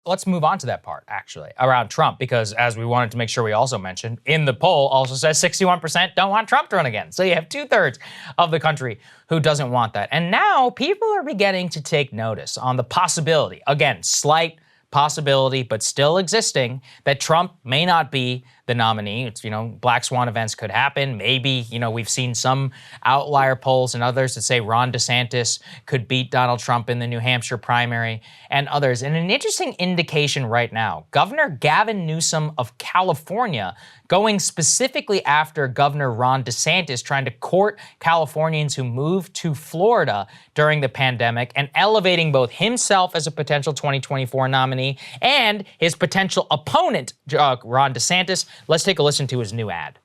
let's move on to that part, actually, around Trump, because as we wanted to make sure we also mentioned, in the poll also says 61% don't want Trump to run again. So you have 2/3 of the country who doesn't want that. And now people are beginning to take notice on the possibility, again, slight possibility, but still existing, that Trump may not be the nominee. It's, black swan events could happen. Maybe, we've seen some outlier polls and others that say Ron DeSantis could beat Donald Trump in the New Hampshire primary and others. And an interesting indication right now, Governor Gavin Newsom of California going specifically after Governor Ron DeSantis, trying to court Californians who moved to Florida during the pandemic and elevating both himself as a potential 2024 nominee and his potential opponent, Ron DeSantis. Let's take a listen to his new ad.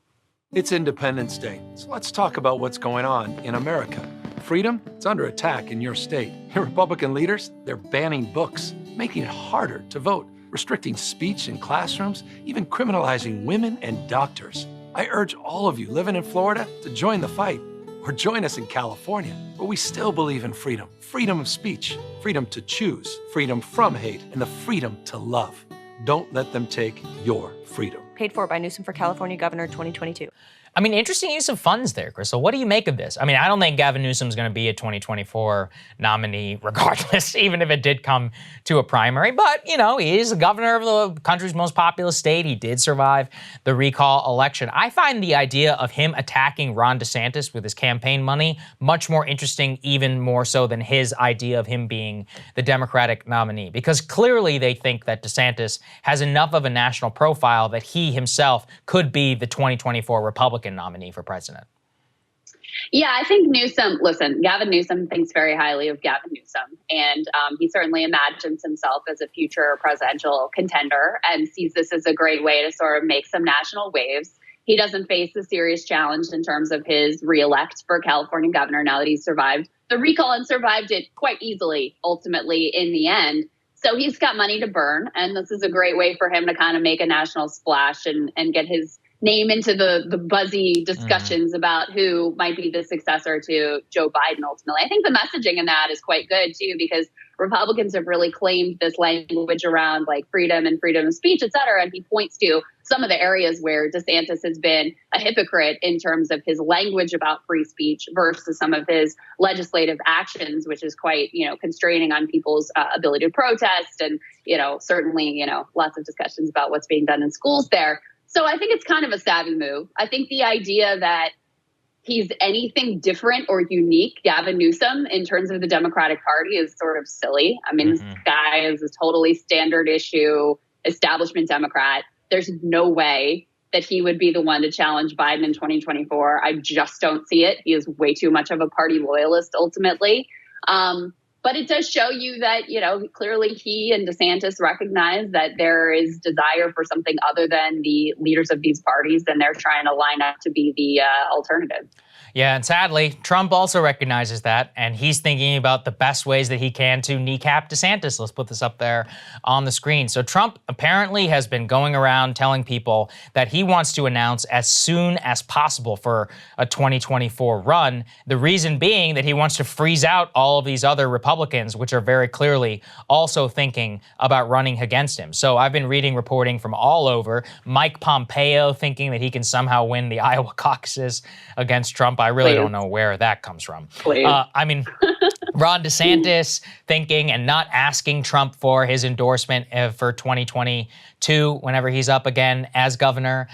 It's Independence Day, so let's talk about what's going on in America. Freedom, it's under attack in your state. Your Republican leaders, they're banning books, making it harder to vote, restricting speech in classrooms, even criminalizing women and doctors. I urge all of you living in Florida to join the fight, or join us in California, where we still believe in freedom. Freedom of speech, freedom to choose, freedom from hate, and the freedom to love. Don't let them take your freedom. Paid for by Newsom for California Governor 2022. Interesting use of funds there, Krystal. What do you make of this? I don't think Gavin Newsom's going to be a 2024 nominee regardless, even if it did come to a primary. But, he is the governor of the country's most populous state. He did survive the recall election. I find the idea of him attacking Ron DeSantis with his campaign money much more interesting, even more so than his idea of him being the Democratic nominee, because clearly they think that DeSantis has enough of a national profile that he himself could be the 2024 Republican nominee for president. Yeah, I think Gavin Newsom thinks very highly of Gavin Newsom, and he certainly imagines himself as a future presidential contender and sees this as a great way to sort of make some national waves. He doesn't face a serious challenge in terms of his reelect for California governor now that he's survived the recall and survived it quite easily, ultimately, in the end. So he's got money to burn, and this is a great way for him to kind of make a national splash and get his name into the buzzy discussions about who might be the successor to Joe Biden ultimately. I think the messaging in that is quite good too, because Republicans have really claimed this language around like freedom and freedom of speech, et cetera. And he points to some of the areas where DeSantis has been a hypocrite in terms of his language about free speech versus some of his legislative actions, which is quite, constraining on people's ability to protest. And, certainly, lots of discussions about what's being done in schools there. So I think it's kind of a savvy move. I think the idea that he's anything different or unique, Gavin Newsom, in terms of the Democratic Party is sort of silly. This guy is a totally standard issue establishment Democrat. There's no way that he would be the one to challenge Biden in 2024. I just don't see it. He is way too much of a party loyalist ultimately. But it does show you that, clearly he and DeSantis recognize that there is desire for something other than the leaders of these parties, and they're trying to line up to be the alternative. Yeah, and sadly, Trump also recognizes that, and he's thinking about the best ways that he can to kneecap DeSantis. Let's put this up there on the screen. So Trump apparently has been going around telling people that he wants to announce as soon as possible for a 2024 run. The reason being that he wants to freeze out all of these other Republicans, which are very clearly also thinking about running against him. So I've been reading reporting from all over. Mike Pompeo thinking that he can somehow win the Iowa caucuses against Trump. I really don't know where that comes from. Ron DeSantis thinking and not asking Trump for his endorsement for 2022 whenever he's up again as governor.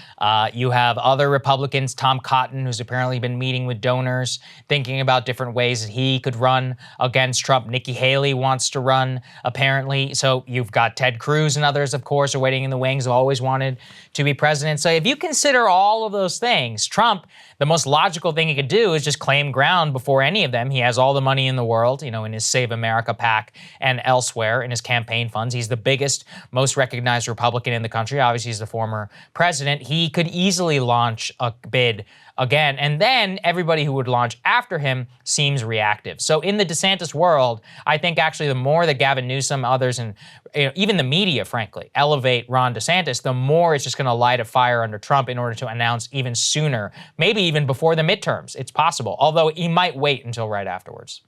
You have other Republicans, Tom Cotton, who's apparently been meeting with donors, thinking about different ways that he could run against Trump. Nikki Haley wants to run, apparently. So you've got Ted Cruz and others, of course, are waiting in the wings, have always wanted to be president. So if you consider all of those things, Trump, the most logical thing he could do is just claim ground before any of them. He has all the money in the world, in his Save America PAC and elsewhere in his campaign funds. He's the biggest, most recognized Republican in the country. Obviously, he's the former president. He could easily launch a bid again, and then everybody who would launch after him seems reactive. So in the DeSantis world, I think actually the more that Gavin Newsom, others, and even the media, frankly, elevate Ron DeSantis, the more it's just going to light a fire under Trump in order to announce even sooner, maybe even before the midterms. It's possible, although he might wait until right afterwards.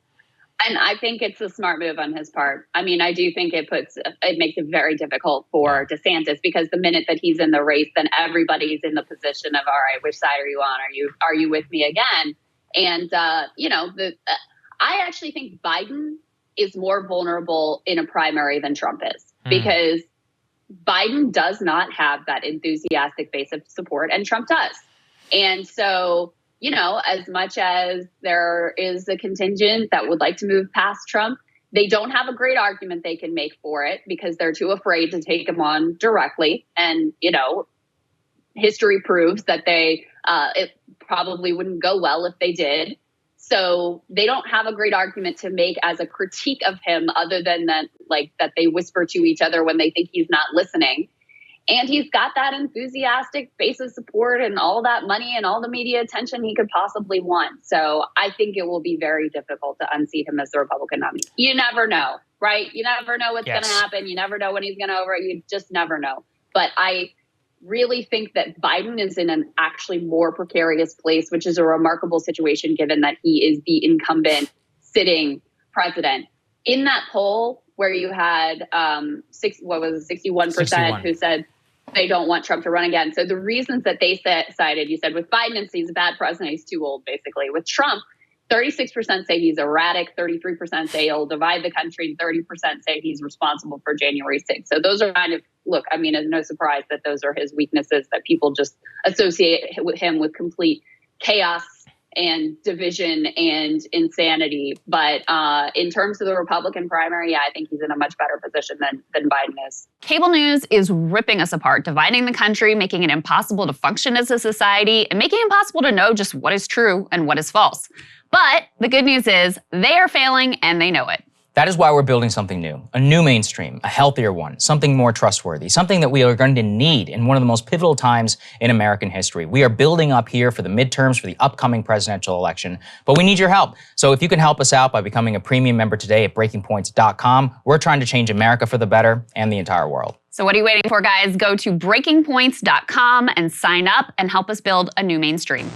And I think it's a smart move on his part. I mean, I do think it makes it very difficult for DeSantis, because the minute that he's in the race, then everybody's in the position of, all right, which side are you on? Are you with me again? And I actually think Biden is more vulnerable in a primary than Trump is, because Biden does not have that enthusiastic base of support, and Trump does. And so, as much as there is a contingent that would like to move past Trump, they don't have a great argument they can make for it, because they're too afraid to take him on directly. And, history proves that it probably wouldn't go well if they did. So they don't have a great argument to make as a critique of him, other than that they whisper to each other when they think he's not listening. And he's got that enthusiastic base of support and all that money and all the media attention he could possibly want. So I think it will be very difficult to unseat him as the Republican nominee. You never know, right? You never know what's going to happen. You never know when he's going to you just never know. But I really think that Biden is in an actually more precarious place, which is a remarkable situation given that he is the incumbent sitting president. In that poll where you had 61% who said they don't want Trump to run again. So the reasons that they cited, you said with Biden, he's a bad president, he's too old, basically. With Trump, 36% say he's erratic, 33% say he'll divide the country, and 30% say he's responsible for January 6th. So those are kind of, it's no surprise that those are his weaknesses, that people just associate him with complete chaos and division and insanity. But in terms of the Republican primary, I think he's in a much better position than Biden is. Cable news is ripping us apart, dividing the country, making it impossible to function as a society, and making it impossible to know just what is true and what is false. But the good news is they are failing and they know it. That is why we're building something new, a new mainstream, a healthier one, something more trustworthy, something that we are going to need in one of the most pivotal times in American history. We are building up here for the midterms, for the upcoming presidential election, but we need your help. So if you can help us out by becoming a premium member today at breakingpoints.com, we're trying to change America for the better and the entire world. So what are you waiting for, guys? Go to breakingpoints.com and sign up and help us build a new mainstream.